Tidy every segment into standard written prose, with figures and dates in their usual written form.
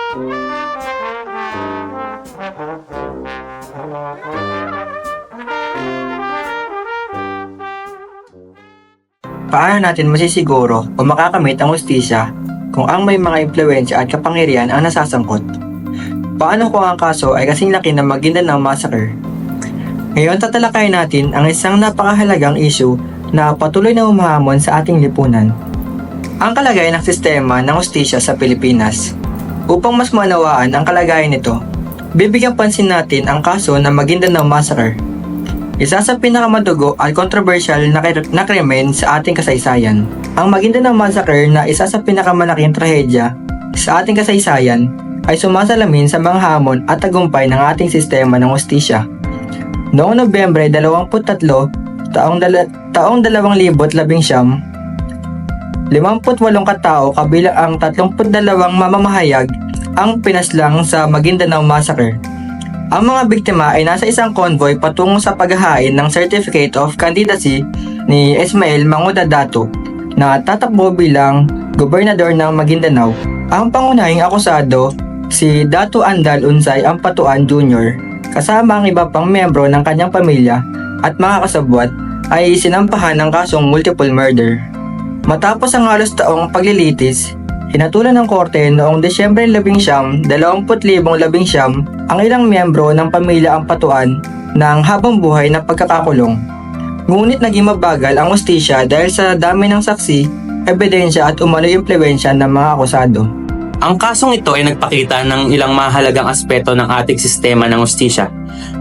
Paano natin masisiguro o makakamit ang hustisya kung ang may mga impluwensya at kapangyarihan ang nasasangkot? Paano kung ang kaso ay kasing laki ng Maguindanao Massacre? Ngayon tatalakayin natin ang isang napakahalagang issue na patuloy na humahamon sa ating lipunan. Ang kalagayan ng sistema ng hustisya sa Pilipinas. Upang mas maunawaan ang kalagayan nito, bibigyang pansin natin ang kaso ng Maguindanao Massacre. Isa sa pinakamadugo at controversial na krimen sa ating kasaysayan. Ang Maguindanao Massacre na isa sa pinakamalaking trahedya sa ating kasaysayan ay sumasalamin sa mga hamon at tagumpay ng ating sistema ng hustisya. Noong Nobyembre 23, taong 2019, 58 katao kabilang ang 32 mamamahayag ang pinaslang sa Maguindanao Massacre. Ang mga biktima ay nasa isang convoy patungo sa paghahain ng Certificate of Candidacy ni Ismael Manguda Dato na tatakbo bilang gobernador ng Maguindanao. Ang pangunahing akusado, si Dato Andal Unsay Ampatuan Jr., kasama ang iba pang miyembro ng kanyang pamilya at mga kasabwat ay sinampahan ng kasong multiple murder. Matapos ang halos taong paglilitis, hinatulan ng korte noong Desyembre 11, 2019 ang ilang miyembro ng pamilya Ampatuan ng habang buhay na pagkakakulong. Ngunit naging mabagal ang hustisya dahil sa dami ng saksi, ebidensya at umano'y impluwensya ng mga akusado. Ang kasong ito ay nagpakita ng ilang mahalagang aspeto ng ating sistema ng hustisya.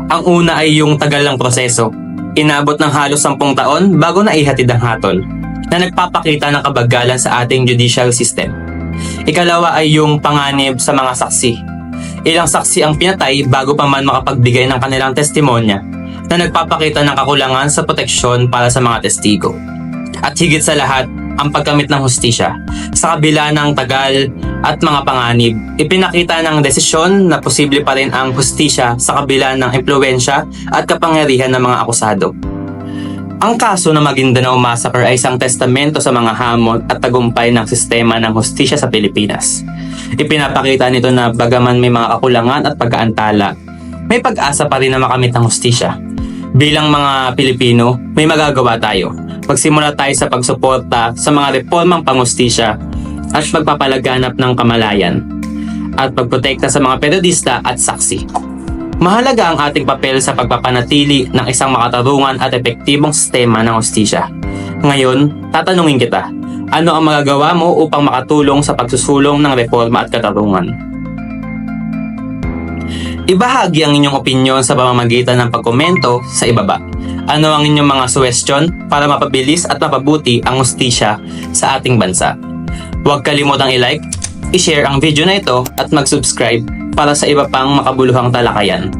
Ang una ay yung tagal ng proseso. Inabot ng halos 10 taon bago na ihatid ang hatol, na nagpapakita ng kabagalan sa ating judicial system. Ikalawa ay yung panganib sa mga saksi. Ilang saksi ang pinatay bago pa man makapagbigay ng kanilang testimonya, na nagpapakita ng kakulangan sa proteksyon para sa mga testigo. At higit sa lahat, ang pagkamit ng hustisya. Sa kabila ng tagal at mga panganib, ipinakita ng desisyon na posible pa rin ang hustisya sa kabila ng impluwensya at kapangyarihan ng mga akusado. Ang kaso ng Maguindanao Massacre ay isang testamento sa mga hamon at tagumpay ng sistema ng hustisya sa Pilipinas. Ipinapakita nito na bagaman may mga kakulangan at pagkaantala, may pag-asa pa rin na makamit ang hustisya. Bilang mga Pilipino, may magagawa tayo. Magsimula tayo sa pagsuporta sa mga reformang panghustisya at pagpapalaganap ng kamalayan at pagprotekta sa mga periodista at saksi. Mahalaga ang ating papel sa pagpapanatili ng isang makatarungan at epektibong sistema ng hustisya. Ngayon, tatanungin kita, ano ang magagawa mo upang makatulong sa pagsusulong ng reforma at katarungan? Ibahagi ang inyong opinyon sa pamamagitan ng pagkomento sa ibaba. Ano ang inyong mga suwestyon para mapabilis at mapabuti ang hustisya sa ating bansa? Huwag kalimutang i-like, i-share ang video na ito at mag-subscribe para sa iba pang makabuluhang talakayan.